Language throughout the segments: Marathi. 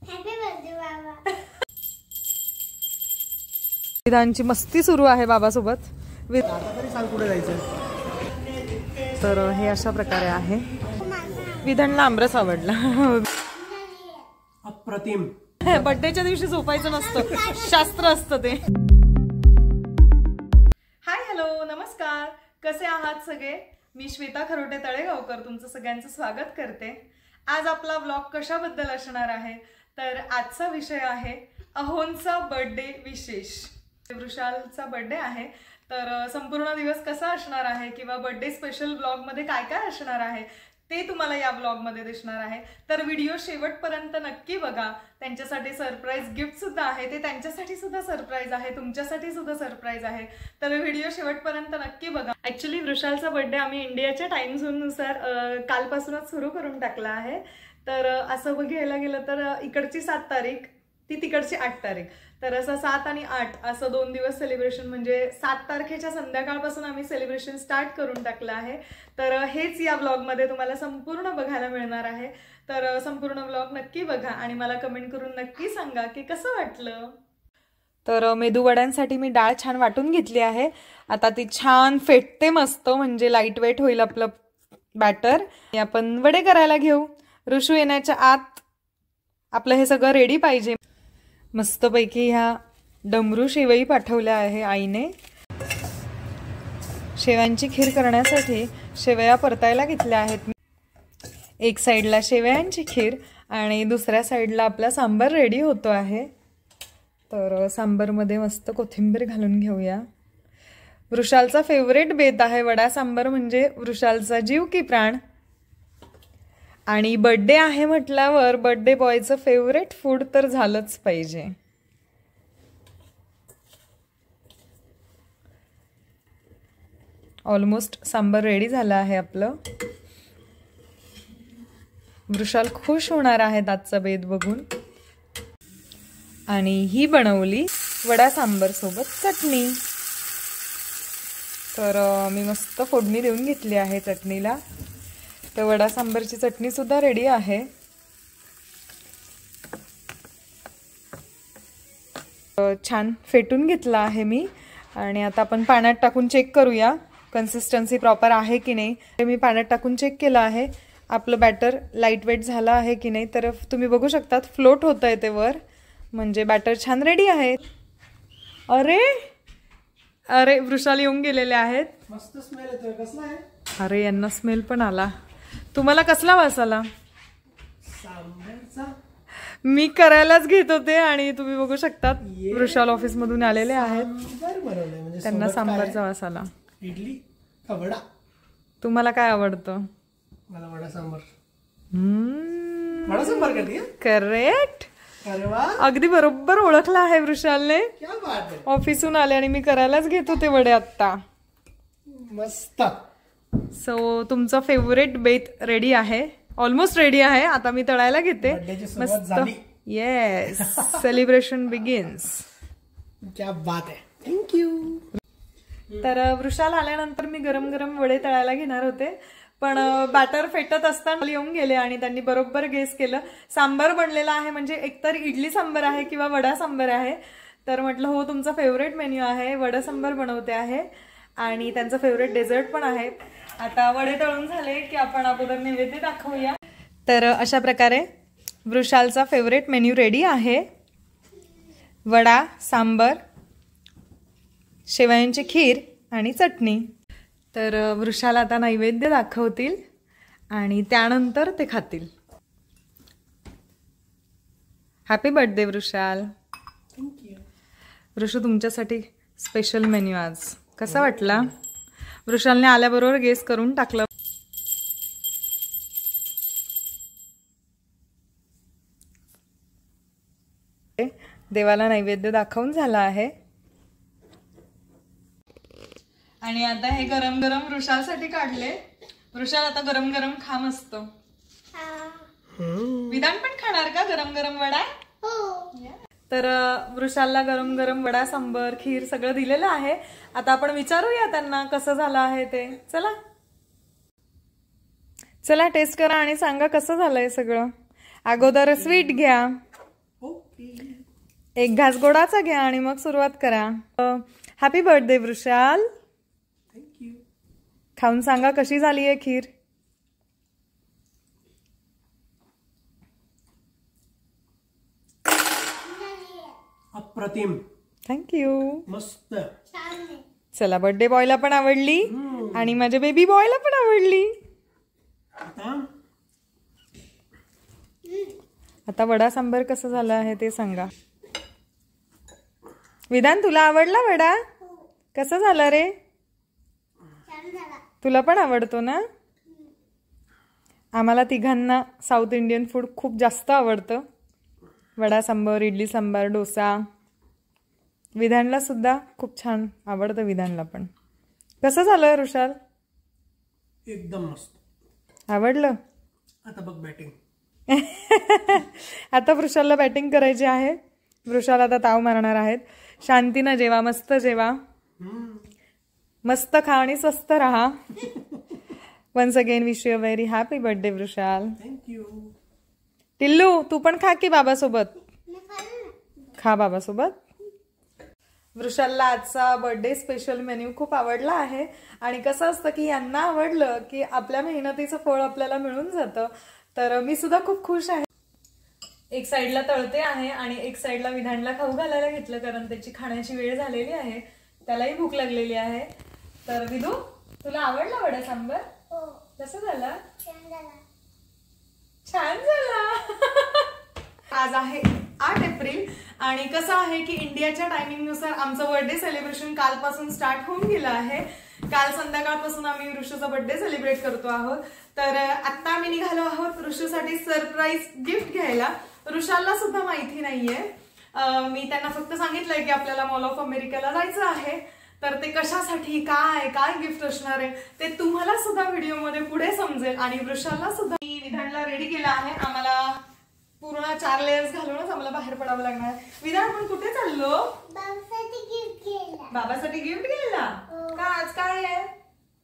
हॅपी बर्थडे बाबा। विधानची मस्ती सुरू आहे बाबासोबत। आता तरी सांग कुठे जायचं। तर हे अशा प्रकारे आहे। विधानला आमरस आवडला। अप्रतिम। बर्थडेच्या दिवशी झोपायचं नसतं, शास्त्र असतं ते। हाय हॅलो नमस्कार, कसे आहात सगळे? मी श्वेता खरोटे तळेगावकर तुमचं सगळ्यांचं स्वागत करते। आज आपला व्लॉग कशाबद्दल असणार आहे तर आजचा विषय आहे अहोंचा बर्थडे विशेष। वृषालचा बर्थडे आहे तर संपूर्ण दिवस कसा असणार आहे किंवा बर्थडे स्पेशल व्लॉग मध्ये काय काय असणार आहे ते तुम्हाला या व्लॉग मध्ये दिसणार आहे। तर व्हिडिओ शेवटपर्यंत नक्की बघा। त्यांच्यासाठी सरप्राईज गिफ्ट सुद्धा आहे, ते त्यांच्यासाठी सुद्धा सरप्राईज आहे, तुमच्यासाठी सुद्धा सरप्राईज आहे। तर व्हिडिओ शेवटपर्यंत नक्की बघा। ऍक्च्युली वृषालचा बर्थडे आम्ही इंडियाच्या टाइम झोन नुसार कालपासूनच सुरू करून टाकला आहे। तर असं बघायला गेलं तर इकडची 7 तारीख ती तिकडची 8 तारीख, तर असं 7 आणि 8 असं 2 दिवस सेलिब्रेशन, म्हणजे 7 तारखेच्या संध्याकाळपासून आम्ही सेलिब्रेशन स्टार्ट करून टाकलं आहे। तर हेच या व्लॉगमध्ये तुम्हाला संपूर्ण बघायला मिळणार आहे। तर संपूर्ण व्लॉग नक्की बघा आणि मला कमेंट करून नक्की सांगा की कसं वाटलं। तर मेदू वड्यांसाठी मी डाळ छान वाटून घेतली आहे। आता ती छान फेटते मस्त, म्हणजे लाईट वेट होईल आपलं बॅटर। आपण वडे करायला घेऊ। ऋषू येण्याच्या आत आपलं हे सगळं रेडी पाहिजे। मस्तपैकी ह्या डमरू शेवई पाठवल्या आहे आईने। शेवयांची खीर करण्यासाठी शेवया परतायला घेतल्या आहेत। एक साईडला शेवयांची खीर आणि दुसऱ्या साईडला आपला सांबार रेडी होतो आहे। तर सांबारमध्ये मस्त कोथिंबीर घालून घेऊया। वृषालचा फेवरेट बेत आहे वडा सांबार, म्हणजे वृषालचा जीव की प्राण। आणि बर्थडे आहे म्हटल्यावर बर्थडे बॉयचं फेवरेट फूड तर झालंच पाहिजे। ऑलमोस्ट सांबार रेडी झालं आहे आपलं। वृषाल खुश होणार आहेत आजचा बेत बघून। आणि ही बनवली वडा सांबार सोबत चटणी। तर मी मस्त फोडणी देऊन घेतली आहे चटणीला। तर वडा सांबारची चटणी सुद्धा रेडी आहे। छान फेटून घेतला आहे मी आणि आता आपण पाण्यात टाकून चेक करूया कन्सिस्टन्सी प्रॉपर आहे की नाही। मी पाण्यात टाकून चेक केलं आहे, आपलं बॅटर लाईट वेट झालं आहे की नाही। तर तुम्ही बघू शकतात फ्लोट होत आहे ते वर, म्हणजे बॅटर छान रेडी आहे। अरे अरे वृषाल येऊन गेलेले आहेत। मस्त स्मेल येतोय, कसला आहे? अरे यांना स्मेल पण आला। तुम्हाला कसला वास आला? सांबारचा। मी करायलाच घेत होते आणि तुम्ही बघू शकतात वृषाल ऑफिस मधून आलेले आहेत, म्हणजे त्यांना सांबारचा वास आला। इडली का वडा? तुम्हाला काय आवडतं? मला वडा सांबार। वडा सांबार करते? करेक्ट। अरे वा, अगदी बरोबर ओळखला आहे वृषालने। क्या बात है। ऑफिसून आले आणि मी करायलाच घेत होते वडे आता। मस्त। सो तुमचा फेवरेट बेत रेडी आहे, ऑलमोस्ट रेडी आहे। आता मी तळायला घेते। मस्त। Yes, celebration begins. क्या बात है, थँक्यू। तर वृषाल आल्यानंतर मी गरम गरम वडे तळायला घेणार होते, पण बॅटर फेटत असताना येऊन गेले आणि त्यांनी बरोबर गेस केलं सांबार बनलेला आहे, म्हणजे एकतर इडली सांबार आहे किंवा वडा सांबार आहे। तर म्हटलं हो तुमचा फेवरेट मेन्यू आहे, वडा सांबार बनवते आहे आणि त्यांचं फेवरेट डेझर्ट पण आहे। आता वडे तळून झाले की आपण अगोदर नैवेद्य दाखवूया। तर अशा प्रकारे वृषालचा फेवरेट मेन्यू रेडी आहे, वडा सांबार, शेवयांची खीर आणि चटणी। तर वृषाल आता नैवेद्य दाखवतील आणि त्यानंतर ते खातील। Happy birthday Vrushal. वृषू तुमच्यासाठी स्पेशल मेन्यू आज। कसा वाटला? वृषालने आल्याबरोबर गेस करून टाकलं। देवाला नैवेद्य दाखवून झाला आहे आणि आता हे गरम गरम वृषालसाठी काढले। वृषाल आता गरम गरम खा मस्त। विधान पण खाणार का गरम गरम वडा? तर वृषालला गरम गरम वडा सांबर खीर सगळं दिलेलं आहे। आता आपण विचारूया त्यांना कसं झालं आहे ते। चला चला टेस्ट करा आणि सांगा कसं झालंय सगळं। अगोदर स्वीट घ्या। एक घास गोडाचा घ्या आणि मग सुरुवात करा. Happy birthday Vrushal. थँक्यू. खाऊन सांगा कशी झाली आहे खीर. अप्रतिम. थँक्यू. मस्त. चला बर्थडे बॉयला पण आवडली आणि माझ्या बेबी बॉयला पण आवडली. आता वडा सांबर कसं झालं आहे ते सांगा. विधान तुला आवडला वडा. कसं झालं रे. तुला पण आवडतो ना. आम्हाला तिघांना साऊथ इंडियन फूड खूप जास्त आवडतं. वडा सांबर, इडली सांबार, डोसा. विधानला सुद्धा खूप छान आवडतं. विधानला पण. कसं झालं वृषाल. एकदम मस्त. आवडलं. आता बघ बॅटिंग. आता वृषालला बॅटिंग करायची आहे. वृषाल आता ताव मारणार आहेत. शांतीनं जेवा, मस्त जेवा, मस्त खा आणि स्वस्त राहा. Once again wish you a very happy birthday Vrushal. Thank you. Tillu तू पण खा की बाबासोबत. खा बाबासोबत. वृषालला आजचा बर्थडे स्पेशल मेन्यू खूप आवडला आहे. आणि कसं असतं की यांना आवडलं की आपल्या मेहनतीचं फळ आपल्याला मिळून जातं. तर मी सुद्धा खूप खुश आहे. एक साईडला तळते आहे आणि एक साईडला विधानला खाऊ घालायला घेतलं कारण त्याची खाण्याची वेळ झालेली आहे. त्यालाही भूक लागलेली आहे. तर विधू तुला आवडला वडा सांबर. कसं झालं. छान झाला. आज आहे 8 एप्रिल आणि कसं आहे की इंडियाच्या टायमिंगनुसार आमचं बर्थडे सेलिब्रेशन कालपासून स्टार्ट होऊन गेलं आहे. काल संध्याकाळपासून आम्ही ऋषूचा बर्थडे सेलिब्रेट करतो आहोत. तर आता आम्ही निघालो आहोत ऋषूसाठी सरप्राईज गिफ्ट घ्यायला. ऋषालला सुद्धा माहिती नाहीये. मी त्यांना फक्त सांगितलंय की आपल्याला मॉल ऑफ अमेरिकेला जायचं आहे. तर ते कशासाठी, काय काय गिफ्ट असणार आहे ते तुम्हाला सुद्धा व्हिडिओमध्ये पुढे समजेल. आणि वृषालला सुद्धा मी विधानला रेडी केला आहे. आम्हाला पूर्ण 4 लेयर्स घालूनच आम्हाला बाहेर पडावं लागणार. विधान आपण कुठे चाललो. बाबासाठी गिफ्ट घ्यायला. का आज काय आहे.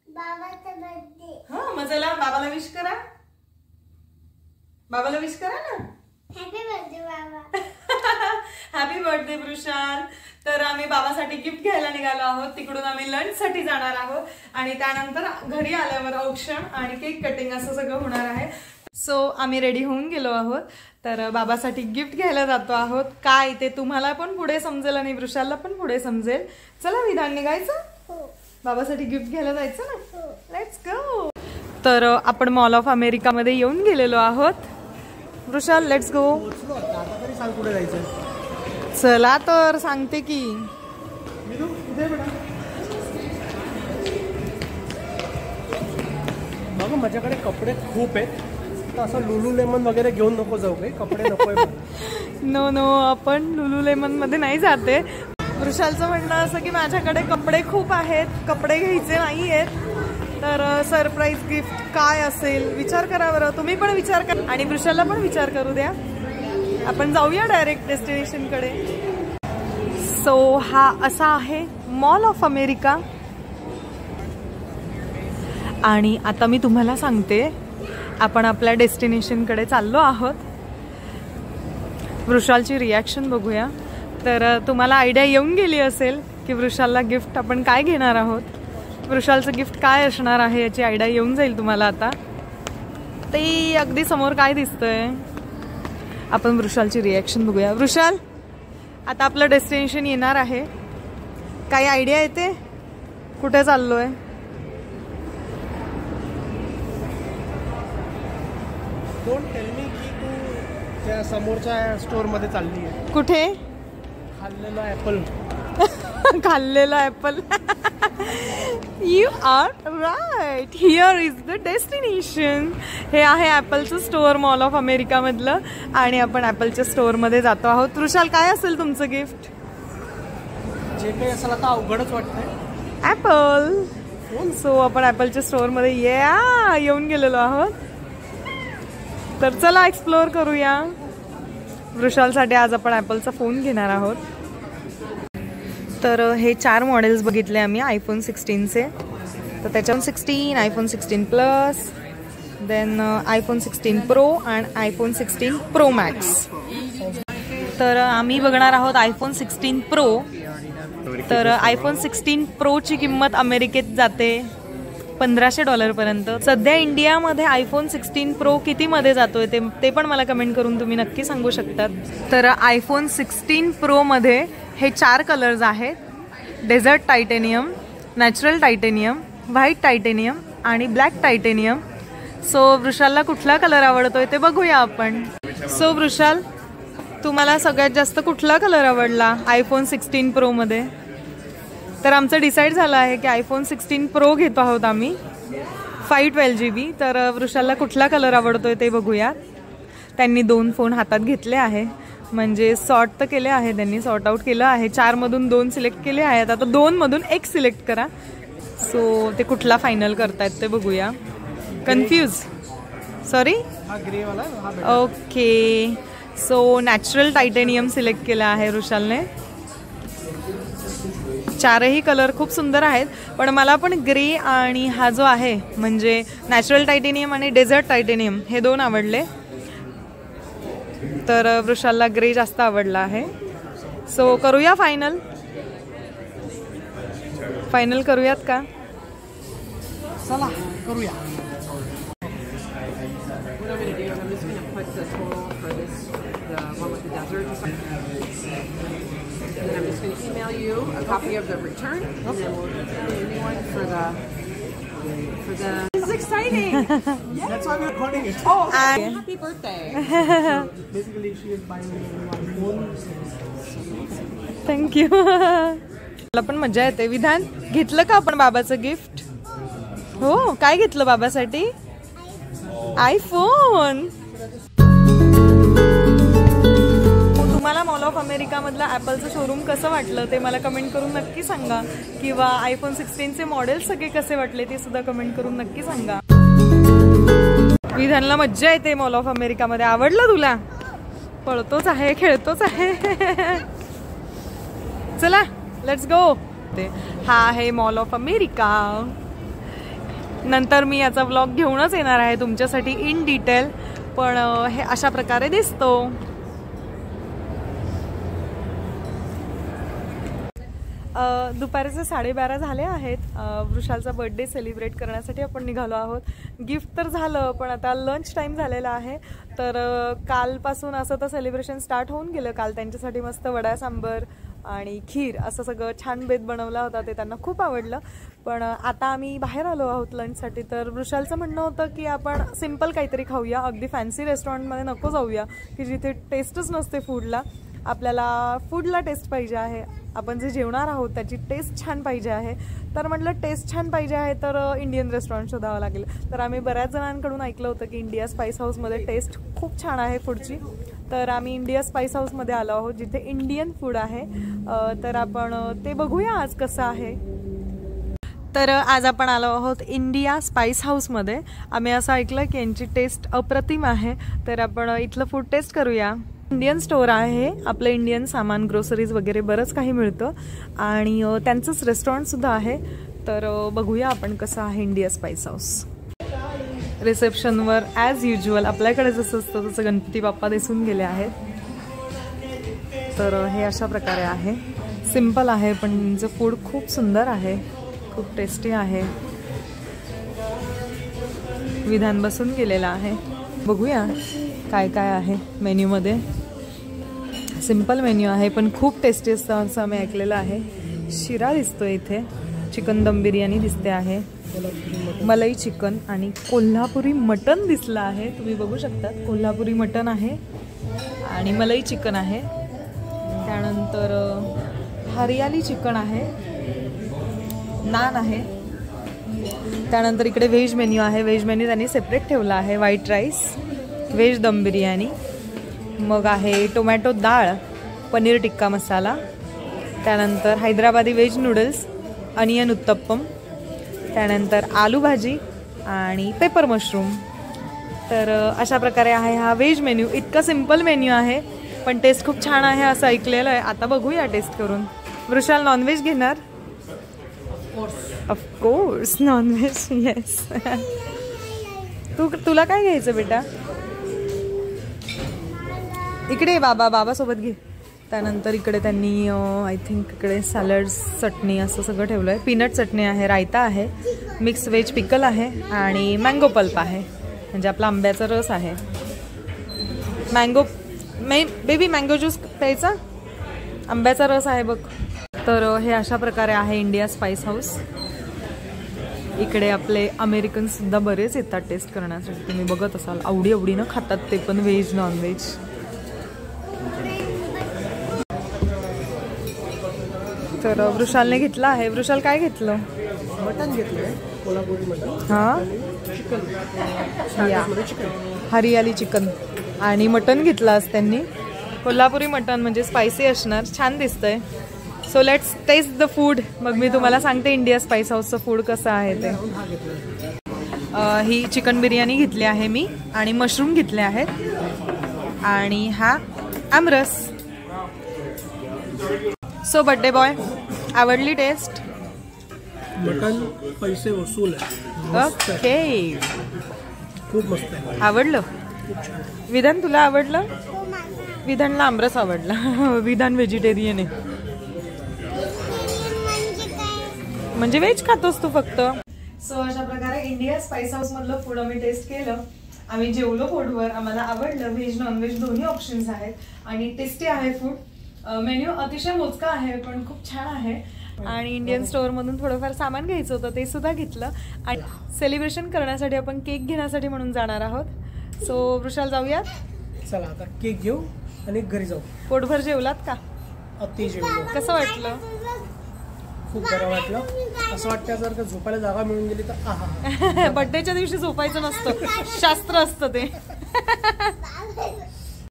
बाबाचा बर्थडे. हा मग चला बाबाला विश करा. बाबाला विश करा ना. हॅपी बर्थडे बाबा. Happy birthday Vrushal. तर आम्ही बाबासाठी गिफ्ट घ्यायला निघालो आहोत. तिकडून आम्ही लंच साठी जाणार आहोत आणि त्यानंतर घरी आल्यावर औक्षण आणि केक कटिंग असं सगळं होणार आहे. सो आम्ही रेडी होऊन गेलो आहोत. तर बाबासाठी गिफ्ट घ्यायला जातो आहोत. काय ते तुम्हाला पण पुढे समजेल आणि वृषालला पण पुढे समजेल. चला विधान निघायचं. बाबासाठी गिफ्ट घ्यायला जायचं ना. Let's go. तर आपण मॉल ऑफ अमेरिकामध्ये येऊन गेलेलो आहोत. Vrushal let's go. आता तरी सांग कुठे जायचं. चला तर सांगते की. बघ माझ्याकडे कपडे खूप आहेत. तर असं लुलुलेमन वगैरे घेऊन नको जाऊ. काही कपडे नकोय. नो नो आपण लुलुलेमन मध्ये नाही जाते. वृषालचं म्हणणं असं की माझ्याकडे कपडे खूप आहेत, कपडे घ्यायचे नाही आहेत. तर सरप्राईज गिफ्ट काय असेल विचार करा बरं. तुम्ही पण विचार करा आणि वृषालला पण विचार करू द्या. आपण जाऊया डायरेक्ट डेस्टिनेशन कडे. सो हा असा आहे मॉल ऑफ अमेरिका. आणि आता मी तुम्हाला सांगते आपण आपल्या डेस्टिनेशन कडे चाललो आहोत. वृषालची रिॲक्शन बघूया. तर तुम्हाला आयडिया येऊन गेली असेल की वृषालला गिफ्ट आपण काय घेणार आहोत. वृषालचं गिफ्ट काय असणार आहे याची आयडिया येऊन जाईल तुम्हाला. आता ते अगदी समोर काय दिसतंय. आपण वृषालची रिॲक्शन बघूया. वृषाल आता आपलं डेस्टिनेशन येणार आहे. काही आयडिया येते कुठे चाललोय. डोंट टेल मी की तू त्या समोरच्या स्टोर मध्ये चालली आहे. कुठे. खाल्लेला ऍपल. खाल्लेला apple. You are right. Here is the destination. हे आहे ऍपलचं स्टोअर मॉल ऑफ अमेरिका मधलं आणि आपण ऍपलच्या स्टोअर मध्ये जातो आहोत. वृषाल काय असेल तुमचं गिफ्ट. जे काही असेल आता अवघडच वाटतंय. ऍपल. सो आपण ऍपलच्या स्टोअर मध्ये येऊन गेलेलो आहोत. तर चला एक्सप्लोअर करूया. वृषालसाठी आज आपण ऍपलचा फोन घेणार आहोत. तर हे 4 मॉडेल्स बघितले आम्ही आयफोन 16चे. तर त्याच्यावर 16, iPhone 16 plus, then iPhone 16 pro and iPhone 16 pro max. तर आम्ही बघणार आहोत आयफोन 16 प्रो. तर आयफोन 16 प्रोची किंमत अमेरिकेत जाते $1500 पर्यंत. सध्या इंडियामध्ये आयफोन 16 प्रो कितीमध्ये जातोय ते पण मला कमेंट करून तुम्ही नक्की सांगू शकतात. तर आयफोन 16 प्रोमध्ये हे 4 कलर्स आहेत: desert titanium, natural titanium, white titanium आणि ब्लॅक टायटेनियम. सो वृषालला कुठला कलर आवडतोय ते बघूया आपण. सो वृषाल, तुम्हाला सगळ्यात जास्त कुठला कलर आवडला आयफोन 16 प्रोमध्ये? तर आमचं डिसाईड झालं आहे की आयफोन 16 प्रो घेतो आहोत आम्ही, 512 GB. तर वृषालला कुठला कलर आवडतोय ते बघूया. त्यांनी 2 फोन हातात घेतले आहे, म्हणजे सॉर्ट तर केले आहे त्यांनी, सॉर्ट आउट केलं आहे. 4 मधून 2 सिलेक्ट केले आहेत, आता 2 मधून 1 सिलेक्ट करा. सो ते कुठला फायनल करतायत ते बघूया. Confuse, sorry. Okay, so natural titanium select केलं आहे वृषालने. 4ही कलर खूप सुंदर आहेत, पण मला पण ग्रे आणि हा जो आहे म्हणजे नॅचरल टायटेनियम आणि डेझर्ट टायटेनियम हे 2 आवडले. तर वृषालला ग्रे जास्त आवडला आहे. सो करूया फायनल. फायनल करूयात का? चला करूया. And I'm just going to email you a copy of the return, and then we'll get you a new one for the. This is exciting! That's why we're recording it. Oh, happy birthday! Basically, she is buying me one phone. Thank you. मला पण मजा येते. विधान, घेतलं का आपण बाबाचं गिफ्ट? हो, काय घेतलं बाबासाठी? आयफोन. तुम्हाला मॉल ऑफ अमेरिकामधलं ॲपलचं शोरूम कसं वाटलं ते मला कमेंट करून नक्की सांगा, किंवा आयफोन 16चे मॉडेल सगळे कसे वाटले ते सुद्धा कमेंट करून नक्की सांगा. विधानला मज्जा येते मॉल ऑफ अमेरिकामध्ये. आवडलं तुला? पळतोच आहे, खेळतोच आहे. चला लेट्स गो. हा आहे मॉल ऑफ अमेरिका. नंतर मी याचा व्लॉग घेऊनच येणार आहे तुमच्यासाठी इन डिटेल, पण हे अशा प्रकारे दिसतो. दुपारचे 12:30 झाले आहेत. वृषालचा बर्थडे सेलिब्रेट करण्यासाठी आपण निघालो आहोत. गिफ्ट तर झालं, पण आता लंच टाईम झालेला आहे. तर कालपासून असं तर सेलिब्रेशन स्टार्ट होऊन गेलं. काल त्यांच्यासाठी मस्त वडा सांबर आणि खीर असं सगळं छान बेत बनवला होता, ते त्यांना खूप आवडलं. पण आता आम्ही बाहेर आलो आहोत लंचसाठी. तर वृषालचं म्हणणं होतं की आपण सिम्पल काहीतरी खाऊया, अगदी फॅन्सी रेस्टॉरंटमध्ये नको जाऊया की जिथे टेस्टच नसते फूडला. आपल्याला फूडला टेस्ट पाहिजे आहे, आपण जे जेवणार आहोत त्याची टेस्ट छान पाहिजे आहे. तर म्हटलं टेस्ट छान पाहिजे आहे तर इंडियन रेस्टॉरंट शोधावं लागेल. तर आम्ही बऱ्याच जणांकडून ऐकलं होतं की इंडिया स्पाइस हाऊसमध्ये टेस्ट खूप छान आहे फूडची. तर आम्ही इंडिया स्पाइस हाऊसमध्ये आलो आहोत जिथे इंडियन फूड आहे. तर आपण ते बघूया आज कसं आहे. तर आज आपण आलो आहोत इंडिया स्पाइस हाऊसमध्ये. आम्ही असं ऐकलं की यांची टेस्ट अप्रतिम आहे. तर आपण इथलं फूड टेस्ट करूया. इंडियन स्टोअर आहे, आपलं इंडियन सामान, ग्रोसरीज वगैरे बरंच काही मिळतं आणि त्यांचंच रेस्टॉरंटसुद्धा आहे. तर बघूया आपण कसं आहे इंडिया स्पाइस हाऊस. रिसेप्शनवर ॲज युज्युअल आपल्याकडे जसं असतं तसं गणपती बाप्पा दिसून गेले आहेत. तर हे अशा प्रकारे आहे, सिम्पल आहे पण त्यांचं फूड खूप सुंदर आहे, खूप टेस्टी आहे. विधान बसून गेलेला आहे. बघूया काय काय आहे मेन्यूमध्ये. सिम्पल मेन्यू आहे पण खूप टेस्टी असतं असं आम्ही ऐकलेलं आहे. शिरा दिसतोय इथे, चिकन दम बिर्याणी दिसते आहे, मलाई चिकन आणि कोल्हापुरी मटन दिसलं आहे. तुम्ही बघू शकता कोल्हापुरी मटन आहे आणि मलाई चिकन आहे. त्यानंतर हरियाली चिकन आहे, नान आहे. त्यानंतर इकडे व्हेज मेन्यू आहे. व्हेज मेन्यू त्यांनी सेपरेट ठेवला आहे. व्हाईट राईस, व्हेज दम बिर्याणी, मग आहे टोमॅटो डाळ, पनीर टिक्का मसाला, त्यानंतर Hyderabadi veg noodles, onion uttapam, त्यानंतर आलू भाजी आणि पेपर मशरूम. तर अशा प्रकारे आहे हा व्हेज मेन्यू. इतका सिम्पल मेन्यू आहे पण टेस्ट खूप छान आहे असं ऐकलेलं आहे. आता बघूया टेस्ट करून. वृषाल नॉनव्हेज घेणार? Of course non veg, yes. तुला काय घ्यायचं बेटा? इकडे बाबा सोबत घे. त्यानंतर इकडे त्यांनी आय थिंक इकडे सॅलड चटणी असं सगळं ठेवलं आहे. पीनट चटणी आहे, रायता आहे, मिक्स व्हेज पिकल आहे आणि मँगो पल्प आहे, म्हणजे आपला आंब्याचा रस आहे. बेबी मँगो ज्यूस प्यायचा, आंब्याचा रस आहे बघ. तर हे अशा प्रकारे आहे इंडिया स्पाइस हाऊस. इकडे आपले अमेरिकन सुद्धा बरेच येतात टेस्ट करण्यासाठी. तुम्ही बघत असाल, आवडीनं खातात ते पण, व्हेज नॉनव्हेज. तर वृषालने घेतला आहे. वृषाल काय घेतलं? मटन घेतलंय, कोल्हापुरी मटन. हां, चिकन, हरियाली चिकन आणि मटन घेतलं आज त्यांनी. कोल्हापुरी मटन म्हणजे स्पायसी असणार, छान दिसतंय. So let's test the food. मग मी तुम्हाला सांगते इंडिया स्पाइस हाऊसचं फूड कसं आहे ते. ही चिकन बिर्याणी घेतली आहे मी आणि मशरूम घेतले आहेत आणि हा आमरस. सो बर्थडे बॉय, आवडली टेस्ट? मटन पैसे वसूल आहे. ओके, खूप मस्त आहे, आवडलं. विधान तुला आवडलं? विधानला आमरस आवडला. विधान व्हेजिटेरियन आहे, म्हणजे व्हेज खातोस तू फक्त. सो अशा प्रकारे इंडिया स्पाइस हाऊस मधलं फूड आम्ही टेस्ट केलं. आम्ही जेवलो पोटवर, आम्हाला आवडलं. व्हेज नॉनव्हेज दोन्ही ऑप्शन्स आहेत आणि टेस्टी आहे फूड. मेन्यू अतिशय मोजका आहे पण खूप छान आहे. आणि इंडियन स्टोअरमधून थोडंफार सामान घ्यायचं होतं, ते सुद्धा घेतलं. आणि सेलिब्रेशन करण्यासाठी आपण केक घेण्यासाठी म्हणून जाणार आहोत. सो वृषाल जाऊयात. चला आता केक घेऊ आणि घरी जाऊ. पोटभर जेवलात का? अति जेवलो. कसं वाटलं? खूप बरं वाटलं. असं वाटतं जर का झोपायला जागा मिळून गेली तर आहा. बर्थडेच्या दिवशी झोपायचं नसतं, शास्त्र असतं ते.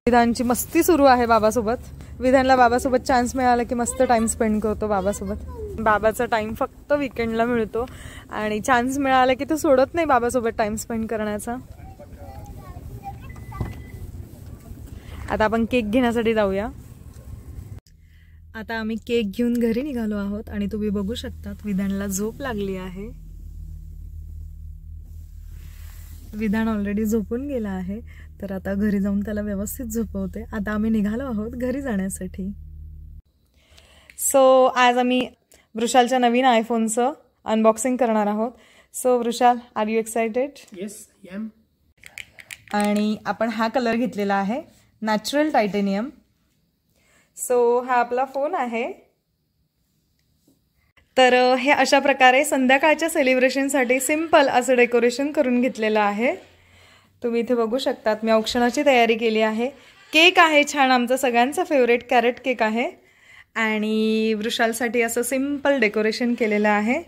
विधानची मस्ती सुरू आहे बाबासोबत. विधानला बाबासोबत चान्स मिळाला की मस्त टाइम स्पेंड करतो बाबासोबत. बाबाचा टाइम फक्त विकेंडला मिळतो आणि चान्स मिळाला की तो सोडत नाही बाबासोबत टाइम स्पेंड करण्याचा. आता आपण केक घेण्यासाठी जाऊया. आता आम्ही केक घेऊन घरी निघालो आहोत आणि तुम्ही बघू शकतात विधानला झोप लागली आहे. विधान ऑलरेडी झोपून गेला आहे, तर आता घरी जाऊन त्याला व्यवस्थित झोपवते. आता आम्ही निघालो आहोत घरी जाण्यासाठी. सो आज आम्ही वृषालच्या नवीन आयफोनचं अनबॉक्सिंग करणार आहोत. So Vrushal, are you excited? Yes, I am. आणि आपण हा कलर घेतलेला आहे, नॅचरल टायटेनियम. सो हा आपला फोन आहे. तर हे अशा प्रकारे संध्याकाळच्या सेलिब्रेशनसाठी सिम्पल असं डेकोरेशन करून घेतलेलं आहे. तुम्ही इथे बघू शकतात. मी औक्षणाची तयारी केली आहे. केक आहे छान, आमचा सगळ्यांचा फेवरेट कॅरेट केक आहे. आणि वृषालसाठी असं सिम्पल डेकोरेशन केलेलं आहे.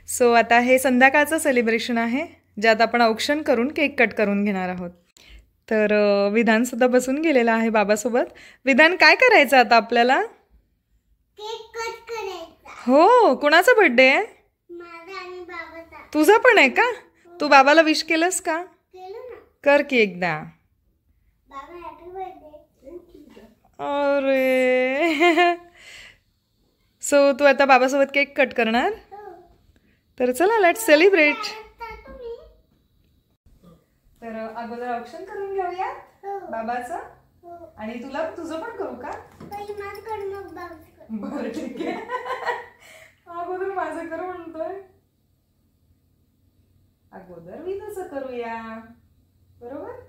सो आता हे संध्याकाळचं सेलिब्रेशन आहे, ज्यात आपण औक्षण करून केक कट करून घेणार आहोत. तर विधानसुद्धा बसून गेलेला आहे बाबासोबत. विधान, काय करायचं आता आपल्याला? केक कट करायचा. हो, कुणाचा बर्थडे आहे? माझा आणि बाबाचा. तुझा पण आहे का? तू बाबाला विश केलंस का? केलं ना. कर की एकदा. बाबा हॅपी बर्थडे. अरे सो तू आता बाबासोबत केक कट करणार? तर चला, लेट्स सेलिब्रेट. तर अगोदर ऑप्शन करून घेऊया बाबाचं. आणि तुझं पण करू का? बरं ठीक आहे. अगोदर माझं कर म्हणतोय. अगोदर मी तसं करूया, बरोबर?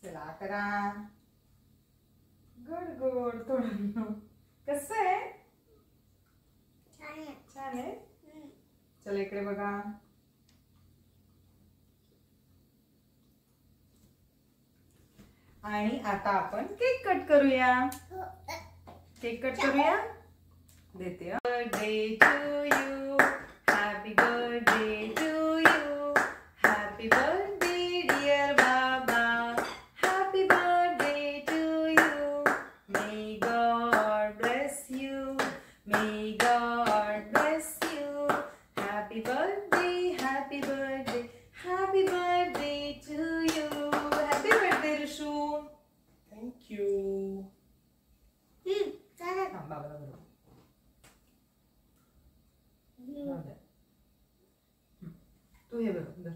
चला करा. Good good. थोडं कसं आहे? छान आहे. चला इकडे बघा. आणि आता आपण केक कट करूया. केक कट करूया. देते. Birthday to you, happy birthday to you, happy birthday dear बाबा, हॅपी बर्थडे. थँक्यू. चला. बाबाला बरोबर तू हे बरोबर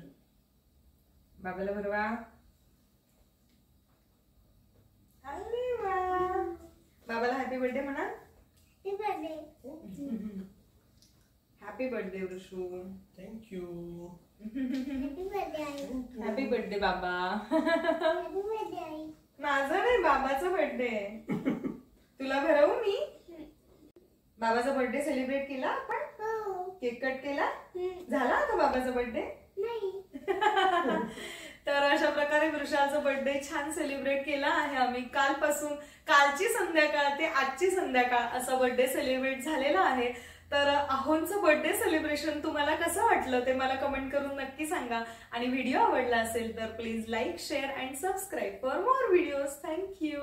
बाबाला बरोबर. अरे वा, बाबाला हॅपी बर्थडे म्हणा. Happy birthday. Happy birthday Vrushu. Thank you. Happy birthday आई. हॅपी बर्थडे बाबा. हॅपी बर्थडे आई. माझा नाही, बाबाचा बर्थडे. तुला भरवू मी. बाबाचा बर्थडे सेलिब्रेट केला आपण. हो. केक कट केला. झाला आता बाबाचा बर्थडे. नाही. तर अशा प्रकारे वृषाचा बर्थडे छान सेलिब्रेट केला आहे आम्ही. कालपासून कालची संध्याकाळ ते आजची संध्याकाळ असा बर्थडे सेलिब्रेट झालेला आहे. तर आहोंचं बर्थडे सेलिब्रेशन तुम्हाला कसं वाटलं ते मला कमेंट करून नक्की सांगा. आणि व्हिडिओ आवडला असेल तर please like, share and subscribe for more videos. Thank you.